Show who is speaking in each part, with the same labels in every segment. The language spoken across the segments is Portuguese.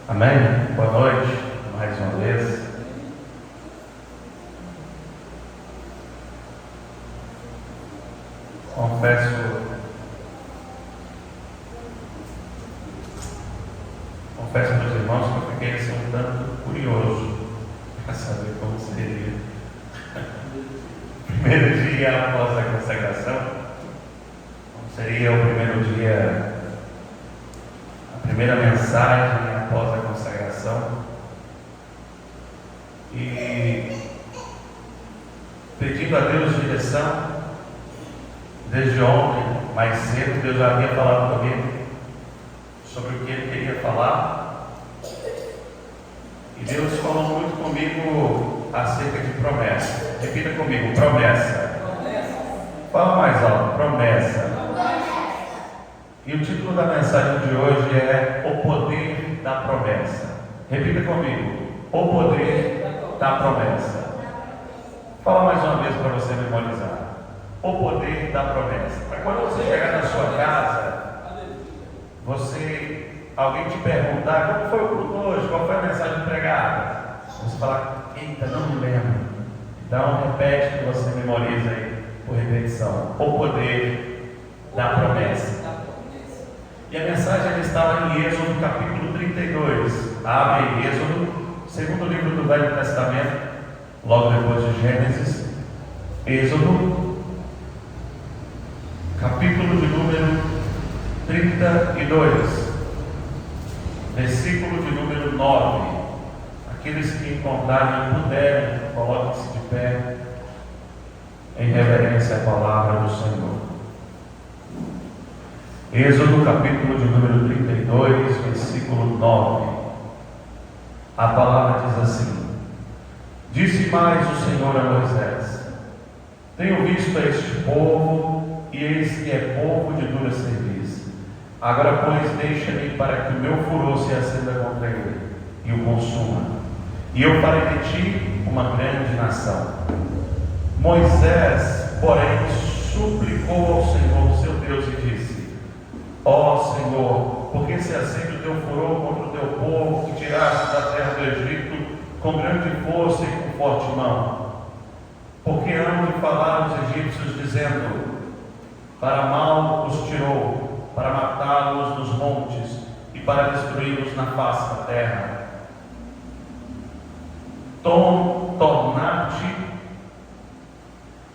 Speaker 1: Amém? Boa noite, mais uma vez. Confesso meus irmãos que eu fiquei assim um tanto curioso para saber como seria. Primeiro dia após a consagração, como seria o primeiro dia, a primeira mensagem após a consagração. E pedindo a Deus direção, desde ontem, mais cedo, Deus já havia falado comigo sobre o que Ele queria falar. E Deus falou muito comigo acerca de promessa. Repita comigo, promessa. Fala mais alto, promessa. E o título da mensagem de hoje é O Poder da Promessa. Repita comigo, O Poder da Promessa. Fala mais uma vez para você memorizar. O poder da promessa. Para quando você chegar na sua casa, alguém te perguntar como foi o culto hoje, qual foi a mensagem pregada, você falar, eita, não me lembro. Então repete que você memoriza aí por repetição. O poder da promessa. E a mensagem está lá em Êxodo capítulo 32. Abre em Êxodo, segundo livro do Velho Testamento, logo depois de Gênesis. Êxodo capítulo de número 32, versículo de número 9. Aqueles que encontrarem e puderem, coloquem-se de pé em reverência à palavra do Senhor. Êxodo capítulo de número 32, versículo 9. A palavra diz assim: Disse mais o Senhor a Moisés: Tenho visto este povo, e eis que é povo de dura serviço. Agora, pois, deixa-me para que o meu furor se acenda contra ele e o consuma, e eu farei de ti uma grande nação. Moisés, porém, suplicou ao Senhor, seu Deus, e disse: Ó Senhor, por que se acende o teu furor contra o teu povo, que tiraste da terra do Egito com grande força e com forte mão? Porque hão de falar os egípcios, dizendo: Para mal os tirou, para matá-los nos montes e para destruí-los na face da terra. Tornar-te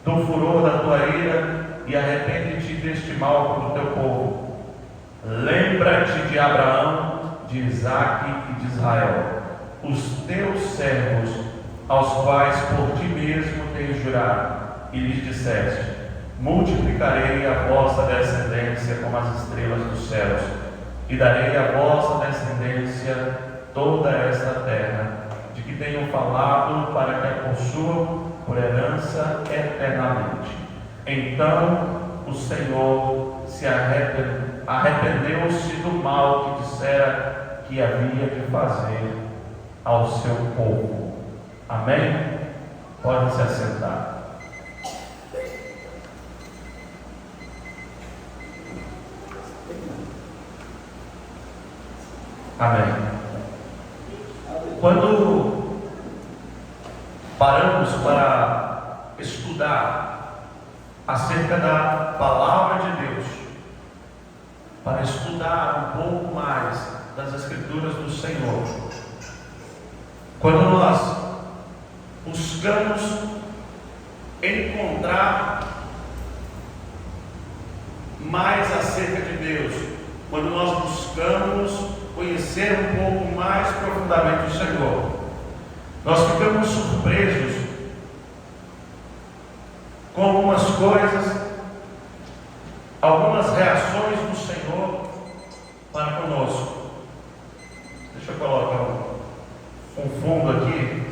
Speaker 1: do furor da tua ira e arrepende-te deste mal contra o teu povo. Lembra-te de Abraão, de Isaque e de Israel, os teus servos, aos quais por ti mesmo tens jurado, e lhes disseste: Multiplicarei a vossa descendência como as estrelas dos céus, e darei à vossa descendência toda esta terra, de que tenho falado, para que a possuam por herança eternamente. Então o Senhor se arrependeu-se do mal que dissera que havia de fazer ao seu povo. Amém? Pode se assentar. Amém. Quando paramos para estudar acerca da palavra de Deus, para estudar um pouco mais das Escrituras do Senhor, quando nós buscamos encontrar mais acerca de Deus, quando nós buscamos conhecer um pouco mais profundamente o Senhor, nós ficamos surpresos com algumas coisas, algumas reações do Senhor para conosco. Deixa eu colocar um fundo aqui.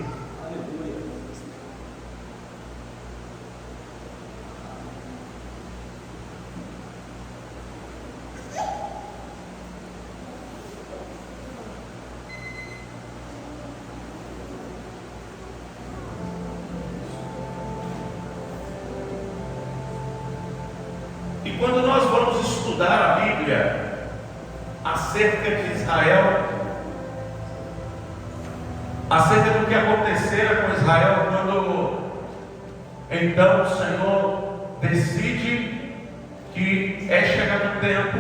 Speaker 1: E quando nós vamos estudar a Bíblia acerca de Israel, acerca do que acontecera com Israel quando então o Senhor decide que é chegado o tempo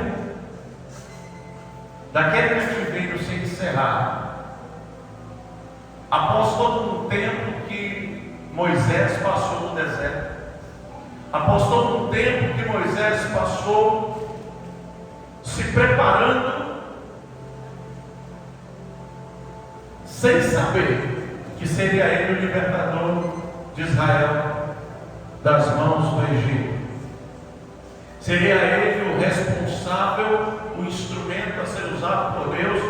Speaker 1: daquele cativeiro se encerrar. Após todo um tempo que Moisés passou no deserto, após todo um tempo que Moisés passou se preparando, sem saber que seria ele o libertador de Israel das mãos do Egito. Seria ele o responsável, o instrumento a ser usado por Deus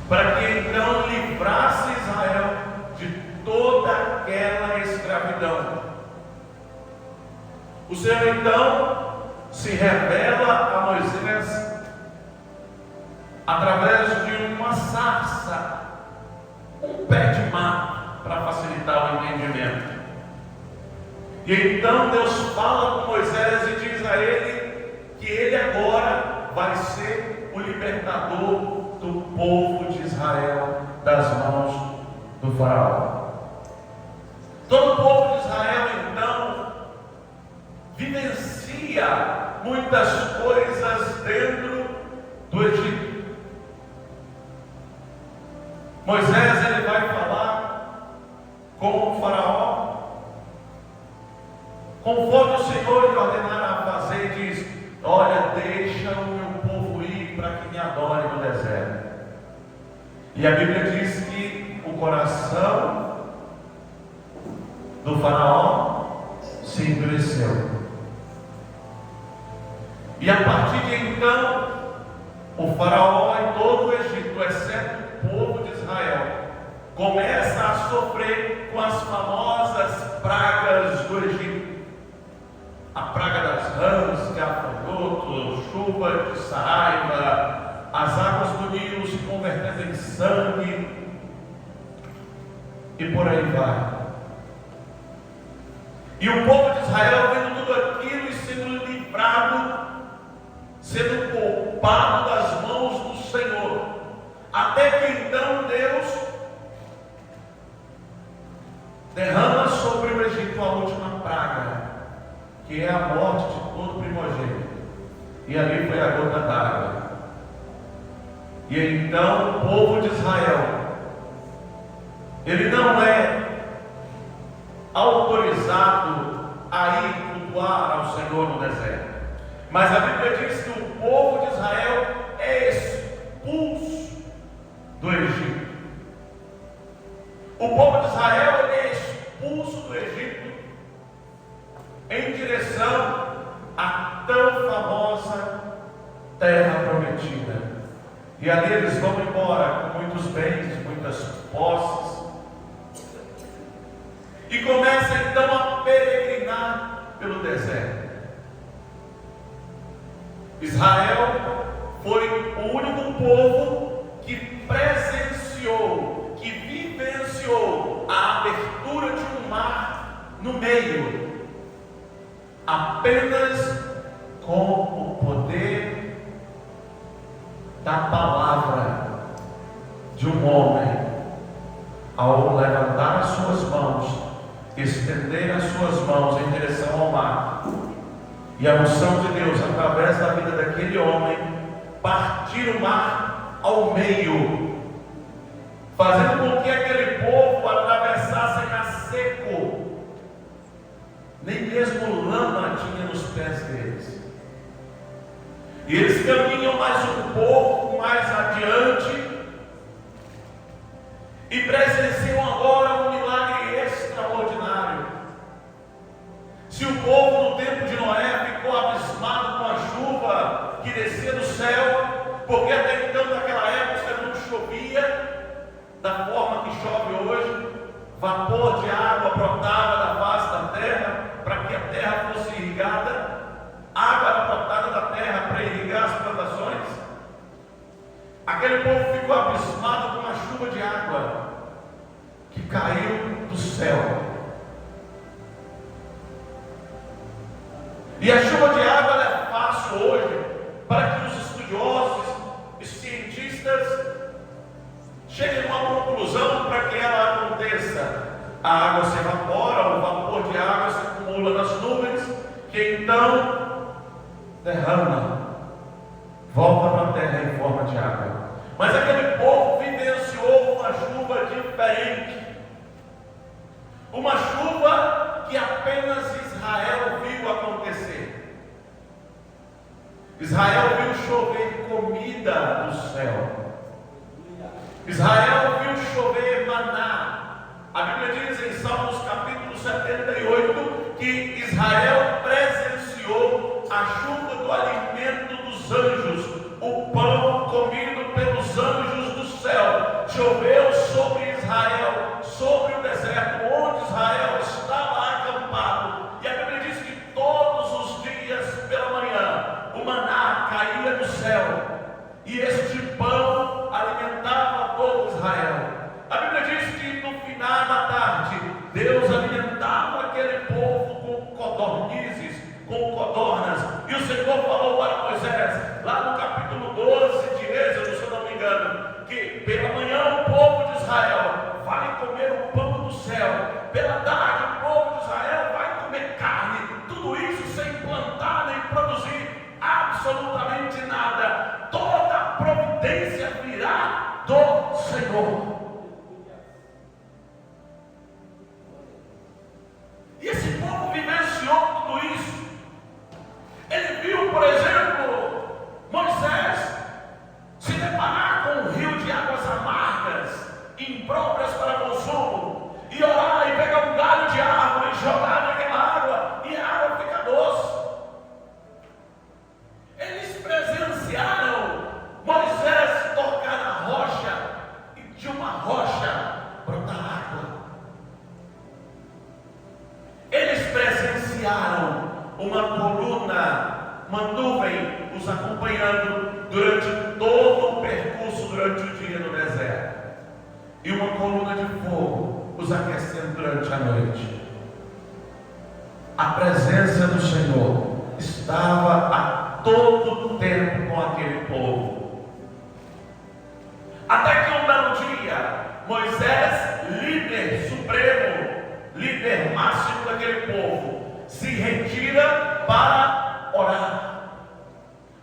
Speaker 1: para que então livrasse Israel de toda aquela escravidão. O Senhor então se revela a Moisés através de uma sarça, um pé de mato, para facilitar o entendimento. E então Deus fala com Moisés e diz a ele que ele agora vai ser o libertador do povo de Israel das mãos do faraó. Todo o povo de Israel então vivencia muitas coisas dentro do Egito. Moisés ele vai falar com o faraó conforme o Senhor lhe ordenara a fazer, e diz: olha, deixa o meu povo ir para que me adore no deserto. E a Bíblia diz que o coração do faraó se endureceu. E a partir de então, o faraó e todo o Egito, exceto o povo de Israel, começa a sofrer com as famosas pragas do Egito. A praga das rãs, gafanhotos, chuva de saraiva, as águas do Nilo se convertendo em sangue, e por aí vai. E o povo de Israel vendo tudo aquilo e sendo livrado, sendo poupado das mãos do Senhor, até que então Deus derrama sobre o Egito a última praga, que é a morte de todo primogênito. E ali foi a gota d'água. E então o povo de Israel, ele não é autorizado a ir cultuar ao Senhor no deserto, mas a Bíblia diz que o povo de Israel é expulso do Egito. O povo de Israel é expulso do Egito em direção à tão famosa terra prometida. E ali eles vão embora com muitos bens, muitas posses, e começam então a peregrinar pelo deserto. Israel foi o único povo que presenciou, que vivenciou a abertura de um mar no meio, apenas com o poder da palavra de um homem, ao levantar as suas mãos, estender as suas mãos em direção ao mar, e a unção de Deus, através da vida daquele homem, partir o mar ao meio, fazendo com que aquele povo atravessasse a seco. Nem mesmo lama tinha nos pés deles. E eles caminham mais um pouco mais adiante e presenciam agora um milagre extraordinário. Se o povo no tempo de Noé ficou abismado com a chuva que descia do céu, porque até então naquela época não chovia da forma que chove hoje, vapor de água brotava da face da terra para que a terra fosse irrigada, água era brotada da terra para irrigar as plantações. Aquele povo ficou abismado com a chuva de água que caiu do céu. E a chuva de água é fácil hoje para que os estudiosos e cientistas cheguem a uma conclusão para que ela a água se evapora, o vapor de água se acumula nas nuvens, que então derrama, volta para a terra em forma de água. Mas aquele povo vivenciou uma chuva diferente, uma chuva que apenas Israel viu acontecer. Israel viu chover comida do céu. Israel viu chover maná. A Bíblia diz em Salmos capítulo 78 que Israel presenciou a chuva do alimento dos anjos, o pão comido pelos anjos do céu. Choveu sobre Israel, sobre o deserto onde Israel estava acampado. E a Bíblia diz que todos os dias pela manhã o maná caía do céu, e este pão alimentava todo Israel. A Bíblia diz que no final da tarde Deus alimentava aquele povo com codornizes, com codornas. E o Senhor falou para Moisés, lá no capítulo 12 de Êxodo, se eu não me engano, que pela manhã o povo de Israel vai comer o pão do céu, pela tarde o povo de Israel vai comer carne, tudo isso sem plantar nem produzir absolutamente nada. Toda a providência virá do Senhor. E esse povo vivenciou tudo isso. Ele viu, por exemplo, Moisés se deparar com um rio de águas amargas, impróprias para consumo, e orar e pegar um galho de árvore e jogar naquela água, e a água fica doce. Eles presenciaram Moisés tocar na rocha e de uma rocha brotar água. Eles presenciaram uma coluna, uma nuvem os acompanhando durante todo o percurso, durante o dia no deserto, e uma coluna de fogo os aquecendo durante a noite. A presença do Senhor estava a todo tempo com aquele povo. Até que um belo dia, Moisés, líder supremo, líder máximo daquele povo, se retira para orar.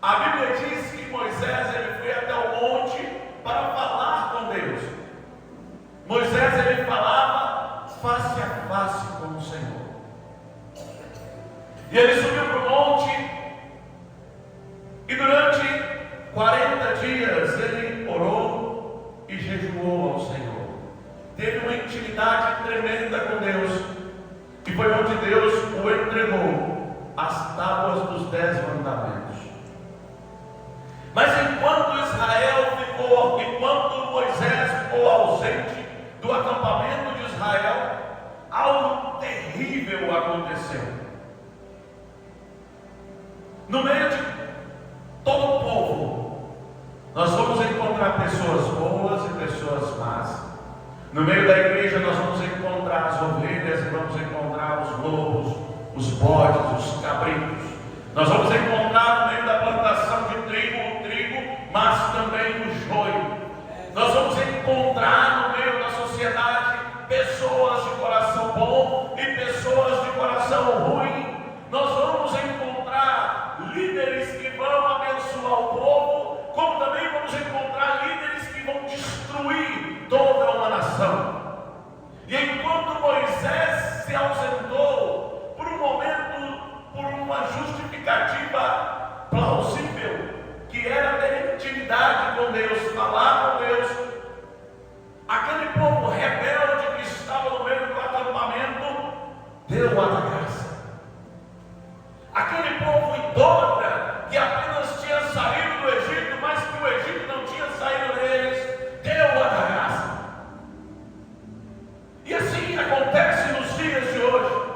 Speaker 1: A Bíblia diz que Moisés ele foi até o monte para falar com Deus. Moisés ele falava face a face com o Senhor. E ele subiu para o monte, e durante 40 dias ele orou e jejuou ao Senhor. Teve uma intimidade tremenda com Deus, e foi onde Deus o entregou as tábuas dos 10 mandamentos. Mas enquanto Moisés ficou ausente do acampamento de Israel, algo terrível aconteceu. No meio de todo o povo, nós vamos encontrar pessoas boas e pessoas más. No meio da igreja nós vamos encontrar as ovelhas e vamos encontrar os lobos, os bodes, os cabritos. Nós vamos encontrar no meio da plantação de trigo o trigo, mas também o joio. Nós vamos encontrar no meio da sociedade pessoas de coração bom e pessoas de coração ruim. Nós vamos encontrar líderes que vão abençoar o povo, como também vamos encontrar líderes que vão destruir toda uma nação. E enquanto Moisés se ausentou por um momento, por uma justificativa plausível, que era ter intimidade com Deus, falar com Deus, aquele povo rebelde que estava no meio do acampamento deu a graça. Aquele povo idólatra que apenas tinha saído do Egito, mas que o Egito não tinha saído deles, deu a graça. E assim acontece nos dias de hoje.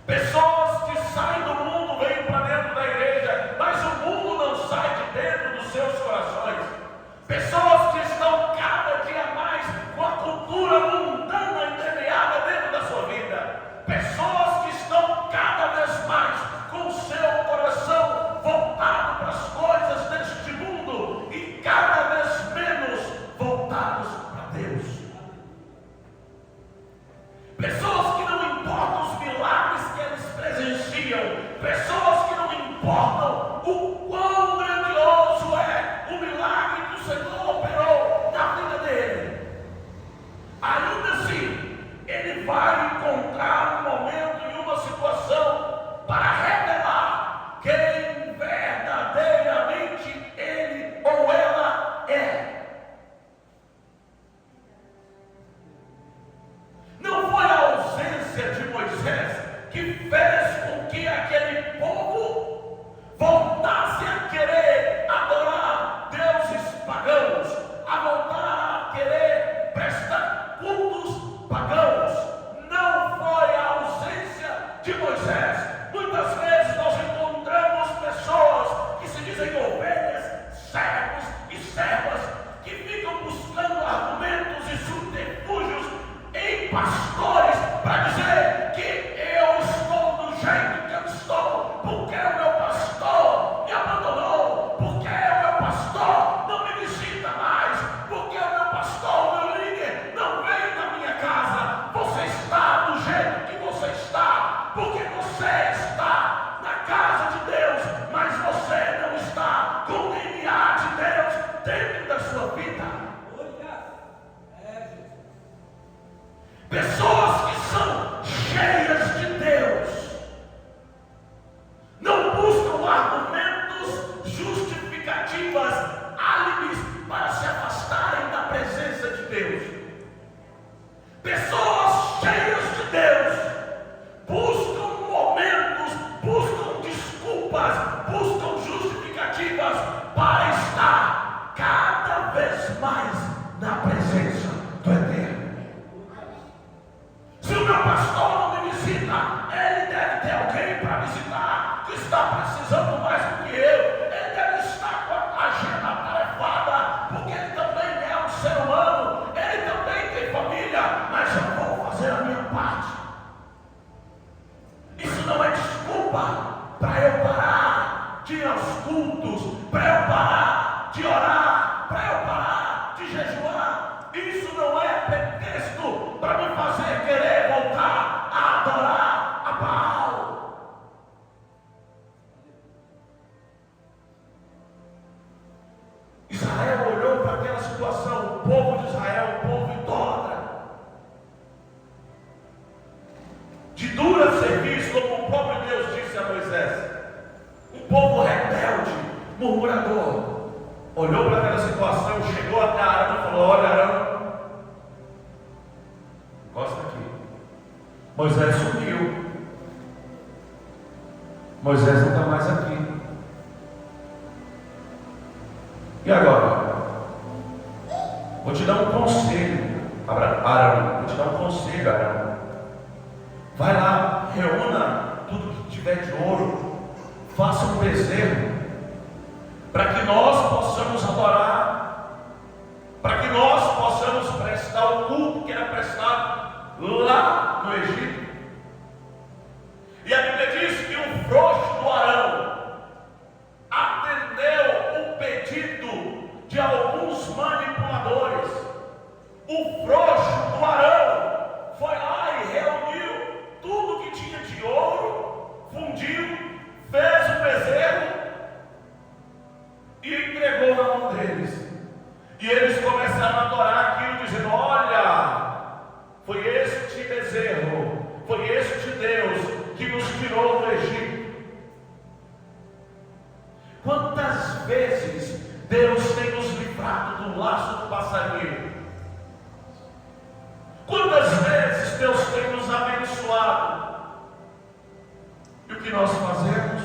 Speaker 1: Pessoas que saem do mundo vêm para dentro da igreja, mas o mundo não sai de dentro dos seus corações. Pessoas que estão cada dia mais com a cultura mundana entremeada dentro da sua vida. Pessoas pessoas que não importam os milagres que eles presenciam, pessoas que não importam o quão grandioso é o milagre que o Senhor operou na vida dele. Ainda assim, ele vai encontrar um momento e uma situação para revelar quem verdadeiramente ele ou ela é. Não foi a ausência de Moisés que fez com que aquele povo voltasse a querer adorar deuses pagãos, a voltar a querer prestar cultos pagãos. Não foi a ausência de Moisés. Muitas vezes nós encontramos pessoas que se dizem ovelhas, servos e servas, que ficam buscando argumentos e subterfúgios em pastores para dizer que eu estou do jeito que eu estou, porque o meu pastor me abandonou, porque o meu pastor não me visita mais, porque o meu pastor, o meu líder, não vem na minha casa. Você está do jeito que você está, porque você está na casa de Deus, mas você não está com o DNA de Deus dentro da sua vida. Pessoas que são cheias de Deus não buscam argumentos, justificativas, álibis para se afastarem da presença de Deus. Pessoas cheias de Deus buscam momentos, buscam desculpas, buscam justificativas para estar cada vez mais na presença do Eterno. Se o meu pastor não me visita, ele deve ter alguém para visitar que está precisando mais do que eu. Ele deve estar com a agenda atarefada, porque ele também é um ser humano, ele também tem família, mas eu vou fazer a minha parte. Isso não é desculpa para eu parar de ir aos cultos, para eu parar de orar, para eu parar de jejuar. Isso não é pretexto para me fazer querer voltar a adorar a Baal. Israel olhou para aquela situação, o povo de Israel, o povo idólatra, de dura serviço, como o próprio Deus disse a Moisés, um povo rebelde, murmurador. Olhou para aquela situação, chegou até Arão e falou: olha, Arão, encosta aqui. Moisés sumiu. Moisés não está mais aqui. E agora? Vou te dar um conselho, Arão. Vou te dar um conselho, Arão. Vai lá, reúna tudo que tiver de ouro, faça um bezerro, para que nós possamos adorar, para que nós possamos prestar o culto que era prestado lá no Egito. E a Bíblia diz que o frouxo do Arão atendeu o pedido de alguns manipuladores. O frouxo do Arão foi lá e reuniu tudo que tinha de ouro, fundiu, fez um bezerro e entregou na mão deles. E eles começaram a adorar aquilo, dizendo: olha, foi este bezerro, foi este Deus que nos tirou do Egito. Quantas vezes Deus tem nos livrado do laço do passarinho? Quantas vezes Deus tem nos abençoado? E o que nós fazemos?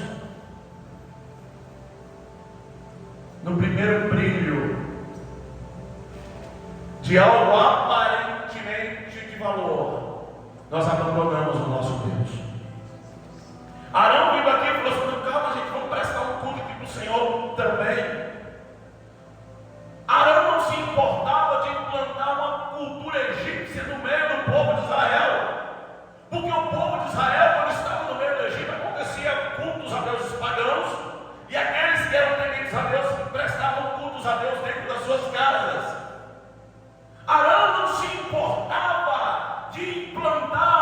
Speaker 1: No primeiro brilho de algo aparentemente de valor, nós abandonamos o nosso Deus. Arão vindo aqui e falou assim: calma, gente, vamos prestar um culto aqui para o Senhor também. Arão não se importava de implantar uma cultura egípcia no meio do povo de Israel, porque o povo de Israel, quando estava no meio do Egito, acontecia cultos a deuses pagãos, e aqueles que eram tementes a Deus prestavam cultos a Deus dentro das suas casas. Arão não se importava de implantar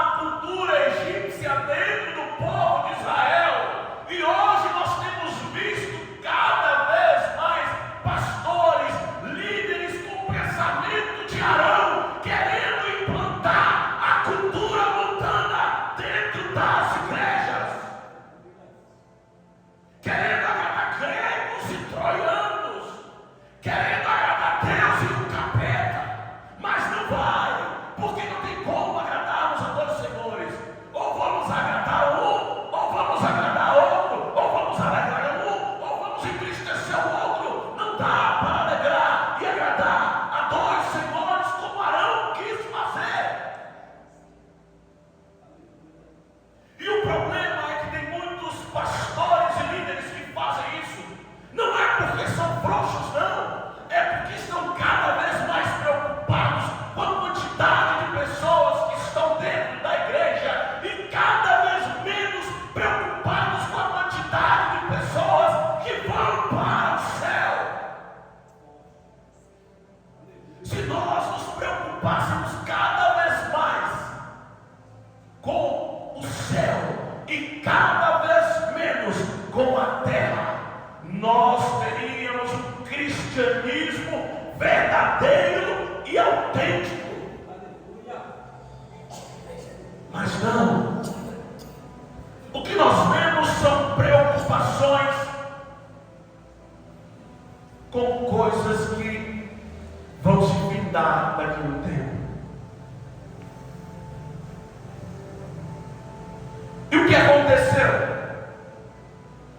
Speaker 1: Mas não. O que nós vemos são preocupações com coisas que vão se findar daqui a um tempo. E o que aconteceu?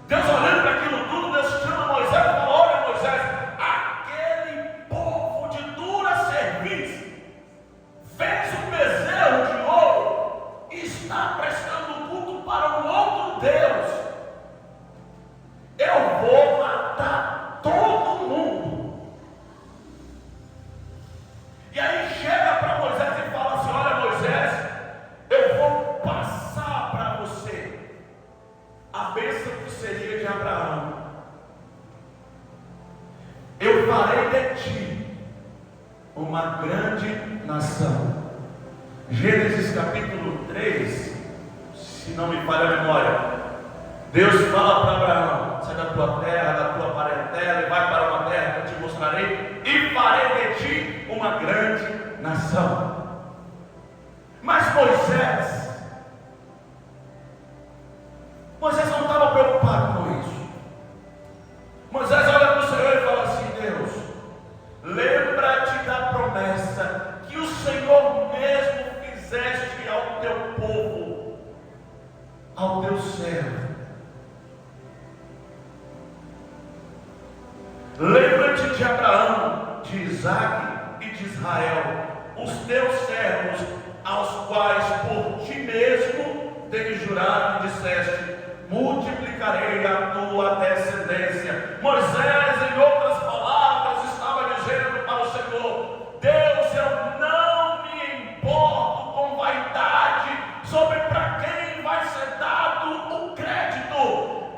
Speaker 1: Deus olhando para aquilo tudo, Deus chama Moisés e fala: olha, Moisés, aquele povo de dura serviço fez um bezerro de ouro e está prestando culto para um outro Deus. Eu vou matar todo mundo. E aí chega para Moisés e fala assim: olha, Moisés, eu vou passar para você a bênção que seria de Abraão. Eu farei de ti uma grande nação. Gênesis capítulo 3, se não me falha a memória, Deus fala para Abraão: sai da tua terra, da tua parentela, e vai para uma terra que eu te mostrarei, e farei de ti uma grande nação. Mas Moisés não estava preocupado com isso. Moisés olha para o Senhor e fala assim: Deus, lembra-te da promessa que o Senhor mesmo fizeste ao teu povo, ao teu servo. Lembra-te de Abraão, de Isaque e de Israel, os teus servos, aos quais por ti mesmo tens jurado e disseste: multiplicarei a tua descendência. Moisés, em outras palavras, estava dizendo para o Senhor: Deus, eu não me importo com vaidade sobre para quem vai ser dado o crédito.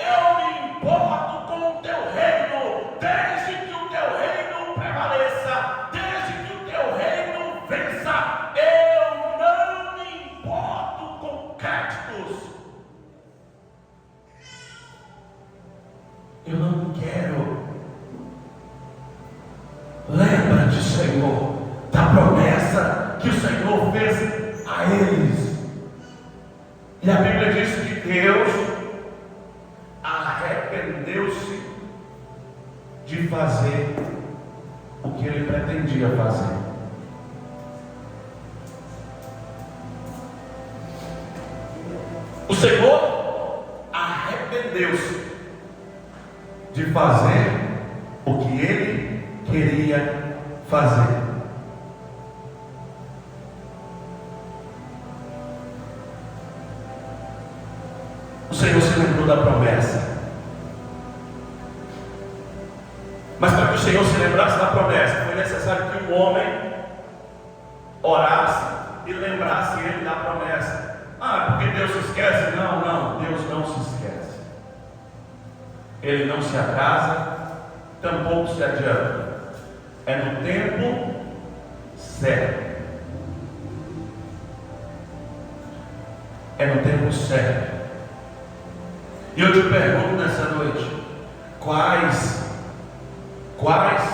Speaker 1: Eu me importo com o teu reino, desde que o teu reino prevaleça, desde que o teu reino vença. Eu não me importo com créditos. Eu não quero. Lembra-te, Senhor, da promessa que o Senhor fez a eles. E a Bíblia diz que Deus arrependeu-se de fazer o que ele pretendia fazer. O Senhor arrependeu-se de fazer o que ele queria fazer. O Senhor se lembrou da promessa. Mas para que o Senhor se lembrasse da promessa, foi necessário que um homem orasse e lembrasse ele da promessa. Ah, porque Deus se esquece? Não, Deus não se esquece. Ele não se atrasa, tampouco se adianta. É no tempo certo. É no tempo certo. E eu te pergunto nessa noite: quais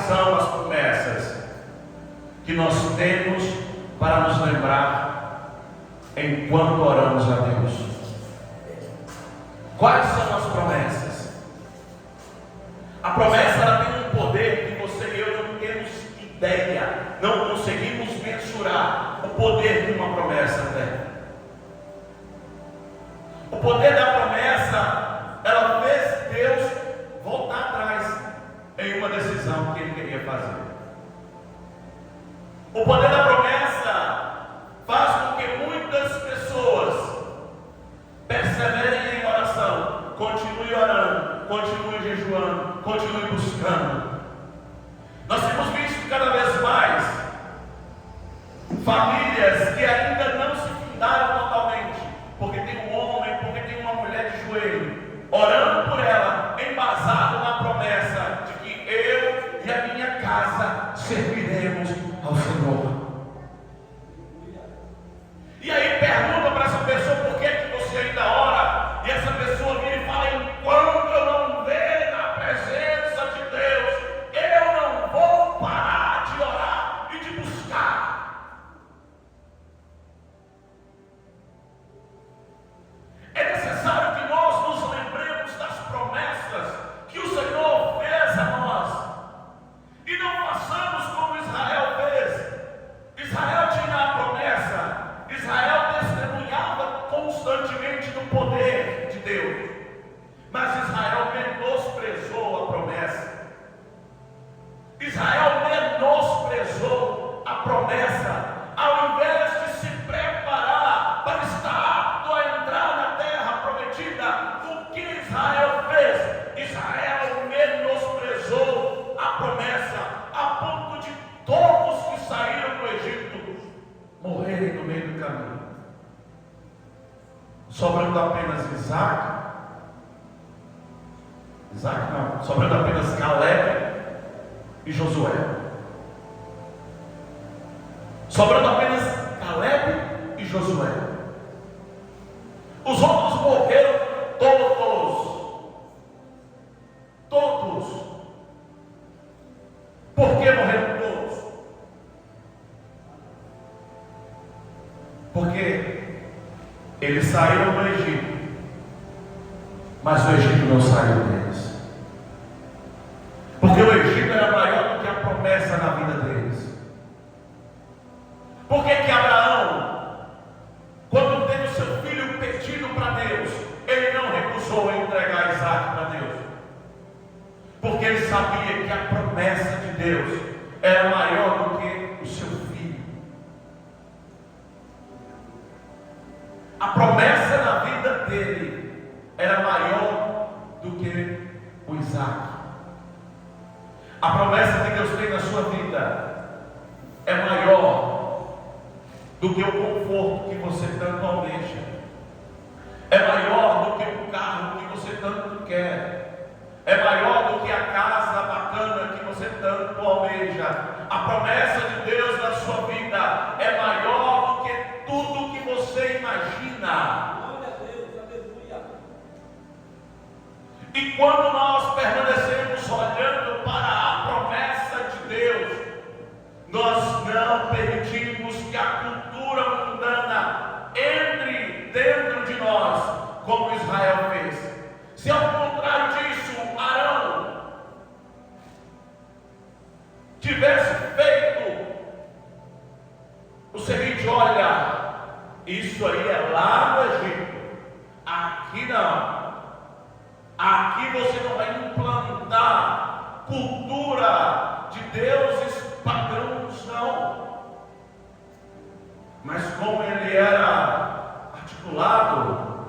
Speaker 1: são as promessas que nós temos para nos lembrar enquanto oramos a Deus? Quais são as promessas? A promessa, ela tem um poder que você e eu não temos ideia, não conseguimos mensurar o poder que uma promessa tem. O poder da promessa, ela fez Deus voltar atrás em uma decisão que ele queria fazer. O poder da promessa faz com que muitas pessoas perseverem em oração, continuem orando, continuem jejuando, continuem buscando. Nós temos visto cada vez mais famílias que ainda não se fundaram totalmente, porque tem um homem, porque tem uma mulher de joelho, orando por ela, embasado na promessa de que eu e a minha casa serviremos ao Senhor. E aí pergunta para essa pessoa: por que você ainda ora? E essa pessoa vira e fala: enquanto eu não ver na presença de Deus o poder de Deus. Mas Israel menosprezou a promessa. Israel menosprezou a promessa. Ao invés de se preparar para estar apto a entrar na terra prometida, o que Israel fez? Israel menosprezou a promessa, a ponto de todos que saíram do Egito morrerem no meio do caminho, sobrando apenas sobrando apenas Caleb e Josué. Sobrando apenas Caleb e Josué. Os outros morreram todos. Por que morreram todos? Porque eles saíram do Egito, mas o Egito não saiu deles. Porque o Egito era maior do que a promessa na vida deles. Por que Abraão, quando teve o seu filho pedido para Deus, ele não recusou entregar Isaac para Deus? Porque ele sabia que a promessa de Deus era maior do que o seu filho. A promessa na vida dele era maior do que o Isaac. A promessa que Deus tem na sua vida é maior do que o conforto que você tanto almeja. É maior do que o carro que você tanto quer. É maior do que a casa bacana que você tanto almeja. A promessa de Deus na sua vida é maior do que tudo que você imagina. E quando nós permanecemos olhando para a promessa de Deus, nós não permitimos que a cultura mundana entre dentro de nós, como Israel fez. Se ao contrário disso, Arão tivesse feito o seguinte: olha, isso aí é lá no Egito, aqui não. Aqui você não vai implantar cultura de deuses pagãos, não. Mas como ele era articulado,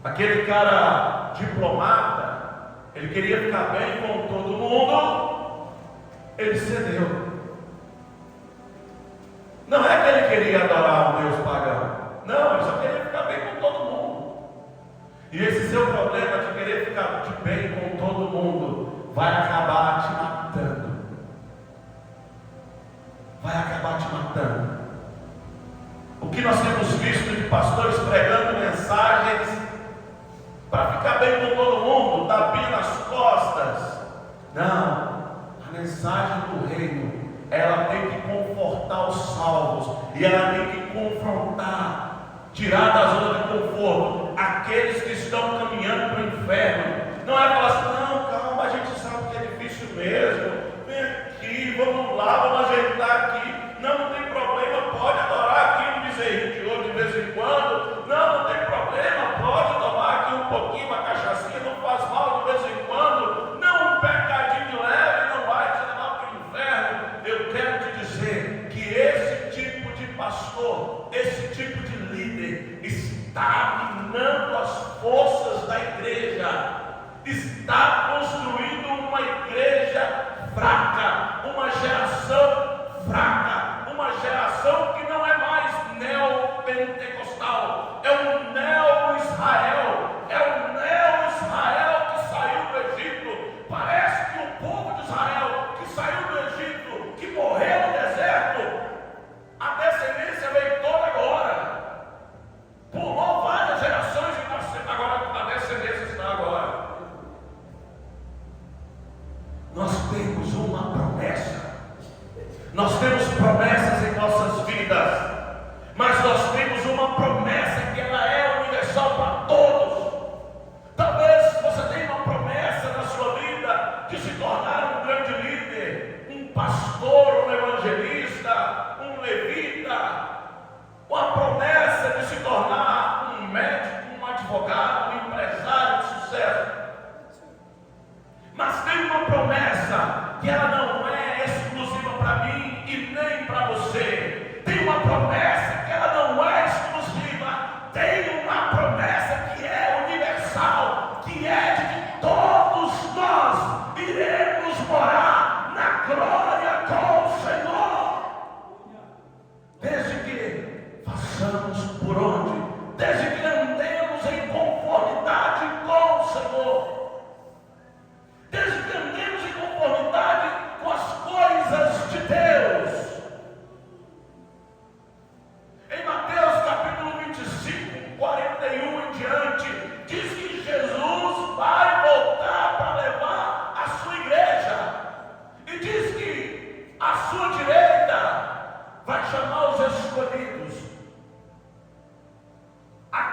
Speaker 1: aquele cara diplomata, ele queria ficar bem com todo mundo, ele cedeu. Não é que ele queria adorar um Deus pagão, não, ele só queria ficar bem com todo mundo. E esse seu problema de querer ficar de bem com todo mundo vai acabar te matando. Vai acabar te matando. O que nós temos visto de pastores pregando mensagens para ficar bem com todo mundo, tapinha nas costas. Não, a mensagem do reino, ela tem que confortar os salvos, e ela tem que confrontar, tirar da zona de conforto aqueles que estão caminhando para o inferno. Não é falar assim: não, calma, a gente sabe que é difícil mesmo, vem aqui, vamos lá, vamos ajeitar aqui. Não tem problema, pode adorar aqui um bezerrinho de ouro de vez em quando. Não tem problema, pode tomar aqui um pouquinho, uma cachaçinha, não faz mal de vez em quando. Não, um pecadinho leve não vai te levar para o inferno. Eu quero te dizer que esse tipo de pastor, esse tipo de líder está minando as forças da igreja, está construindo uma igreja fraca, uma geração fraca, uma geração que não é mais neopentecostal, é um neo-Israel, é um neo-Israel que saiu do Egito. Parece que o povo de Israel que saiu do Egito, que morreu no deserto, a descendência veio toda agora. Pulou várias gerações e agora a descendência está agora. Nós temos uma promessa. Nós temos promessas em nossas vidas, mas nós temos uma promessa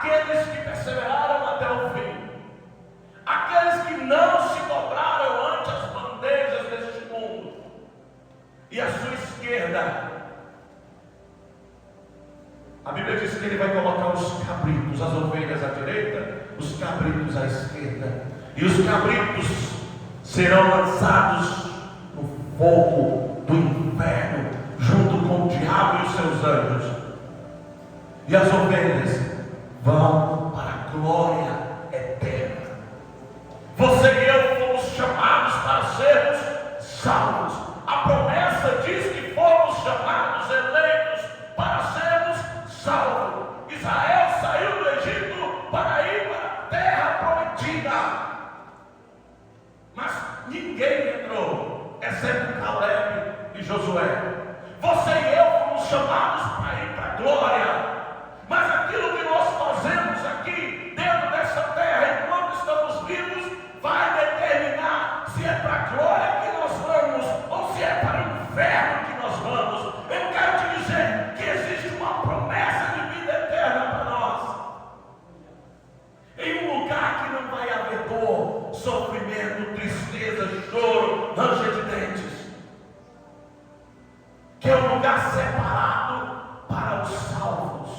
Speaker 1: aqueles que perseveraram até o fim, aqueles que não se dobraram ante as bandejas deste mundo. E à sua esquerda, a Bíblia diz que ele vai colocar os cabritos, as ovelhas à direita, os cabritos à esquerda. E os cabritos serão lançados no fogo do inferno, junto com o diabo e os seus anjos. E as ovelhas vão para a glória eterna. Você e eu fomos chamados para sermos salvos. A promessa diz que fomos chamados, eleitos, para sermos salvos. Israel saiu do Egito para ir para a terra prometida. Mas ninguém entrou, exceto Caleb e Josué. Você e eu fomos chamados para ir para a glória. Mas aquilo que nós fazemos aqui, dentro dessa terra, enquanto estamos vivos, vai determinar se é para a glória que nós vamos ou se é para o inferno que nós vamos. Eu quero te dizer que existe uma promessa de vida eterna para nós. Em um lugar que não vai haver dor, sofrimento, tristeza, choro, ranger de dentes. Que é um lugar separado para os salvos.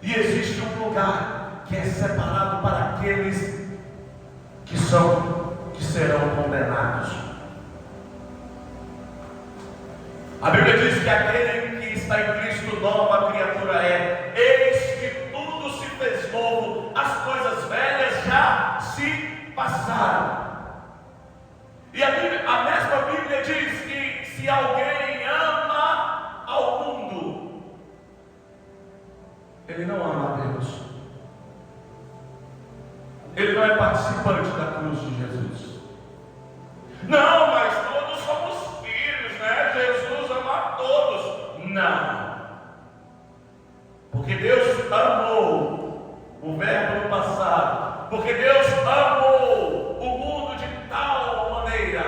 Speaker 1: E existe um lugar que é separado para aqueles que serão condenados. A Bíblia diz que aquele que está em Cristo, nova criatura é. Eis que tudo se fez novo, as coisas velhas já se passaram. E a mesma Bíblia diz que se alguém ama ao mundo, ele não ama a Deus. Ele não é participante da cruz de Jesus. Não, mas todos somos filhos, né? Jesus ama a todos. Não. Porque Deus amou, o verbo no passado. Porque Deus amou o mundo de tal maneira.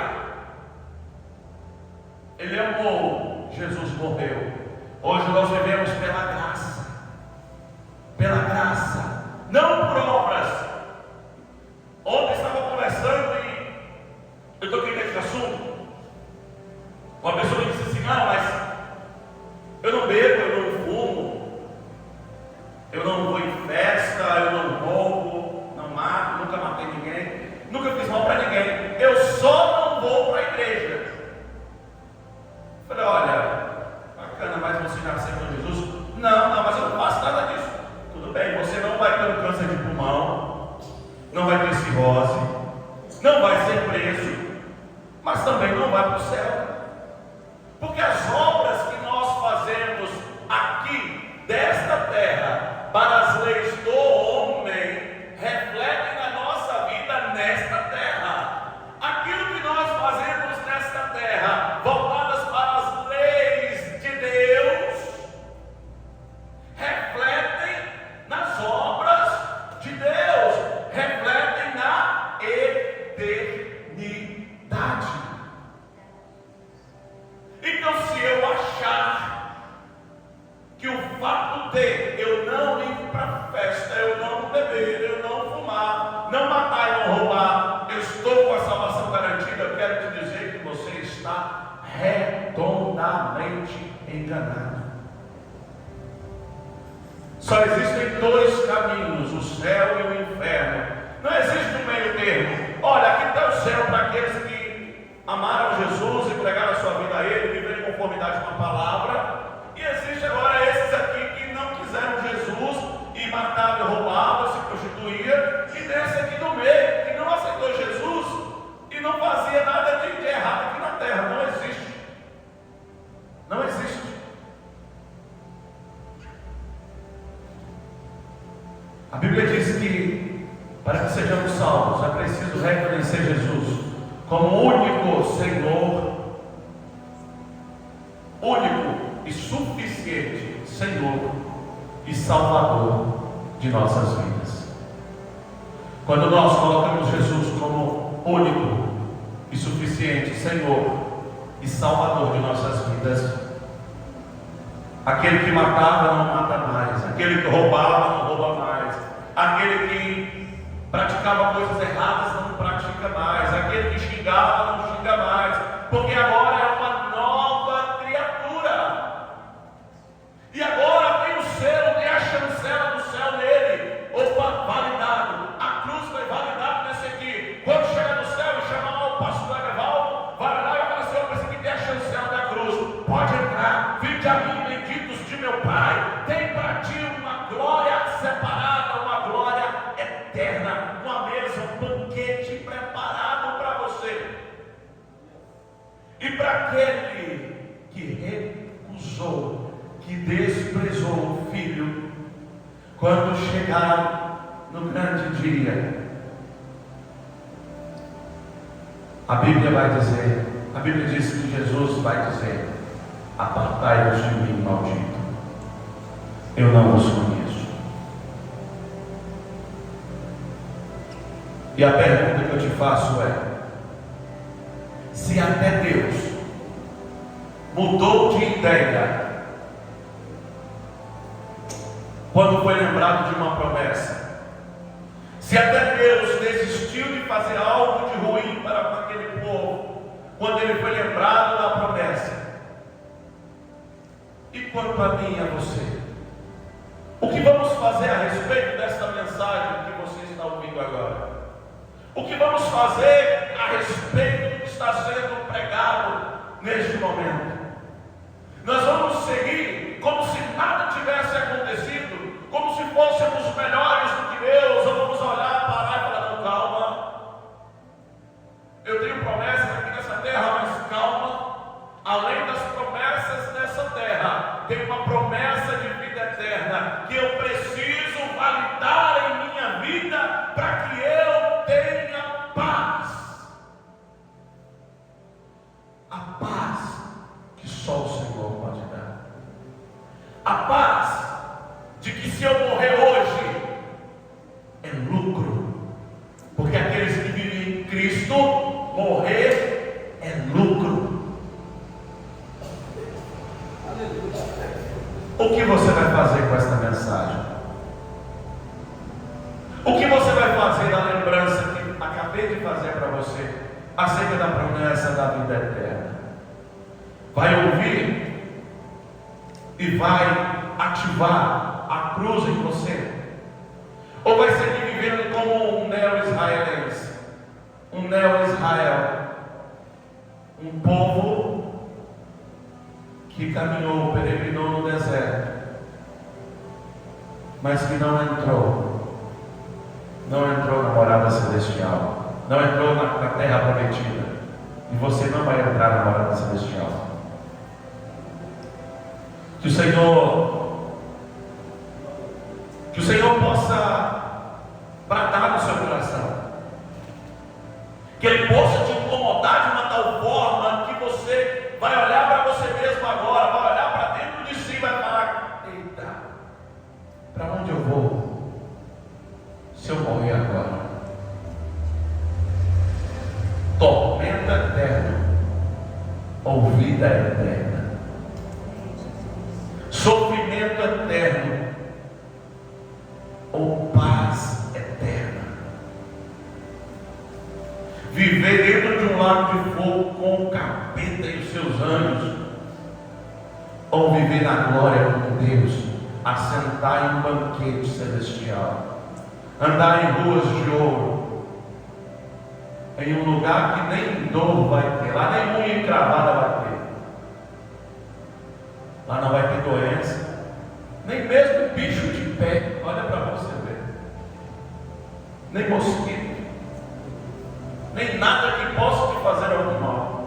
Speaker 1: Ele amou, Jesus morreu. Hoje nós vivemos pela graça. Pela graça, não por obras. Ontem estava conversando e eu toquei nesse assunto. Uma pessoa me disse assim: não, mas eu não bebo, eu não fumo, eu não vou em festa, eu não roubo, não mato, nunca matei ninguém, nunca fiz mal para ninguém, eu só não vou para a igreja. Falei: olha, bacana, mas você já aceitou Jesus? Não, mas eu não faço nada disso. Tudo bem, você não vai ter um câncer de pulmão, não vai ter cirrose, não vai ser preso, mas também não vai para o céu. Porque as obras que nós fazemos aqui, desta terra, para as leis do homem, refletem na nossa vida nesta terra. Aquilo que nós fazemos nesta terra, voltadas para as leis de Deus, refletem nas obras de Deus, refletem na eternidade. Então, se eu achar que o fato de eu não ir para a festa, eu não beber, eu não fumar, não matar e não roubar, eu estou com a salvação garantida, eu quero te dizer que você está redondamente enganado. Só existem dois caminhos, o céu e o inferno. Não existe um meio termo. Olha, aqui está o céu para aqueles que amaram Jesus e pregaram a sua vida a Ele, viveram em conformidade com a palavra. E existe agora esses aqui que não quiseram Jesus e matavam e roubavam, se prostituíam. E tem esse aqui do meio, que não aceitou Jesus e não fazia nada de errado aqui na terra. Não existe. Não existe. A Bíblia diz que para que sejamos salvos é preciso reconhecer Jesus como o único Senhor, único e suficiente Senhor e Salvador de nossas vidas. Quando nós colocamos Jesus como único e suficiente Senhor e Salvador de nossas vidas, Aquele que matava não mata mais. Aquele que roubava não rouba mais. Aquele que praticava coisas erradas não pratica mais. Aquele que xingava não xinga mais. Porque agora é uma nova criatura. E agora tem o selo, tem a chancela do céu nele. Opa, validado. A cruz foi validada nesse aqui. Quando chegar no céu e chamar o pastor Evaldo, vai lá e vai falar assim: ó, esse aqui tem a chancela da cruz. Pode entrar. Vinde a mim, benditos de meu Pai. Tem para ti uma glória separada, uma glória eterna, uma mesa, um banquete preparado para você. E para aquele que recusou, que desprezou o Filho, quando chegar no grande dia, a Bíblia vai dizer, a Bíblia diz que Jesus vai dizer: apartai-vos de mim, maldito, eu não vos conheço. E a pergunta que eu te faço é: se até Deus mudou de ideia quando foi lembrado de uma promessa, se até Deus desistiu de fazer algo de ruim para aquele povo quando ele foi lembrado da promessa, e quanto a mim e a você, o que vamos fazer a respeito dessa mensagem que você está ouvindo agora? O que vamos fazer a respeito do que está sendo pregado neste momento? Nós vamos seguir como se nada tivesse acontecido, como se fôssemos melhores do que Deus, ou vamos olhar, parar e falar: não, calma, eu tenho promessas aqui nessa terra, mas calma, além das promessas nessa terra, tem uma promessa de vida eterna que eu preciso validar em minha vida para que eu tenha paz. A paz que só o Senhor pode dar. A paz de que se eu morrer hoje é lucro, porque aqueles que vivem em Cristo, morrer é lucro. O que você vai fazer com esta mensagem? O que você vai fazer da lembrança que acabei de fazer para você acerca da promessa da vida eterna? Vai ouvir e vai ativar a cruz em você? Ou vai seguir vivendo como um neo-israelense? Um neo-Israel, um povo que caminhou, peregrinou no deserto, mas que não entrou na morada celestial, não entrou na terra prometida, e você não vai entrar na morada celestial. Que o Senhor possa bradar no seu coração, que Ele possa te incomodar de uma tal forma que você vai olhar para você mesmo agora, vai olhar para dentro de si e vai falar: eita, para onde eu vou se eu morrer agora? Tormento eterno ou vida eterna? Sofrimento eterno ou paz eterna? Viver dentro de um lago de fogo com o capeta e os seus anjos, ou viver na glória com Deus, assentar em um banquete celestial, andar em ruas de ouro, em um lugar que nem dor vai ter, lá nem unha encravada vai ter, lá não vai ter doença, nem mesmo bicho de pé, olha para você ver, nem mosquito, nem nada que possa te fazer algum mal.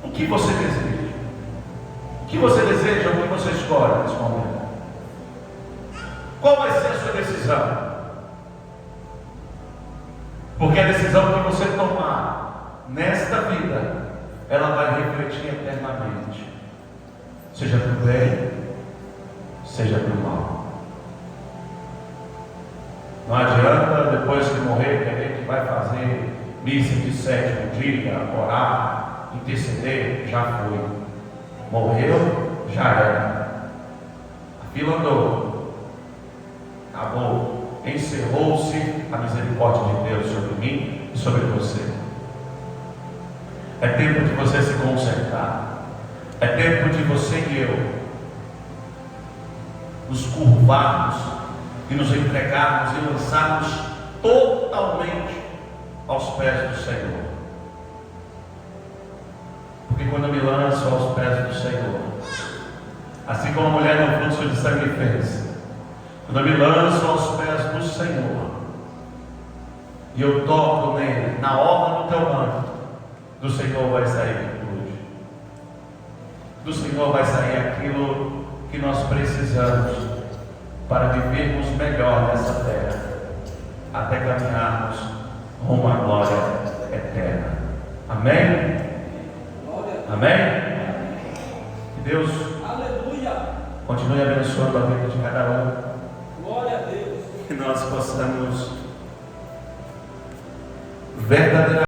Speaker 1: O que você deseja? O que você deseja? O que você escolhe nesse momento? Qual vai ser a sua decisão? Porque a decisão que você tomar nesta vida, ela vai refletir eternamente, seja para o bem, seja para o mal. Não adianta depois que morrer querer que vai fazer missa de sétimo dia, orar, interceder. Já foi. Morreu, já era. A fila andou. Acabou. Encerrou-se a misericórdia de Deus sobre mim e sobre você. É tempo de você se consertar. É tempo de você e eu nos curvarmos e nos entregarmos e lançarmos totalmente aos pés do Senhor. Porque quando eu me lanço aos pés do Senhor, assim como a mulher no fluxo de sangue fez, quando eu me lanço aos pés do Senhor e eu toco nele, na orla do teu manto, do Senhor vai sair virtude, do Senhor vai sair aquilo que nós precisamos para vivermos melhor nessa terra, até caminharmos rumo à glória eterna. Amém? Amém? Que Deus continue abençoando a vida de cada um.
Speaker 2: Glória a Deus.
Speaker 1: Que nós possamos verdadeiramente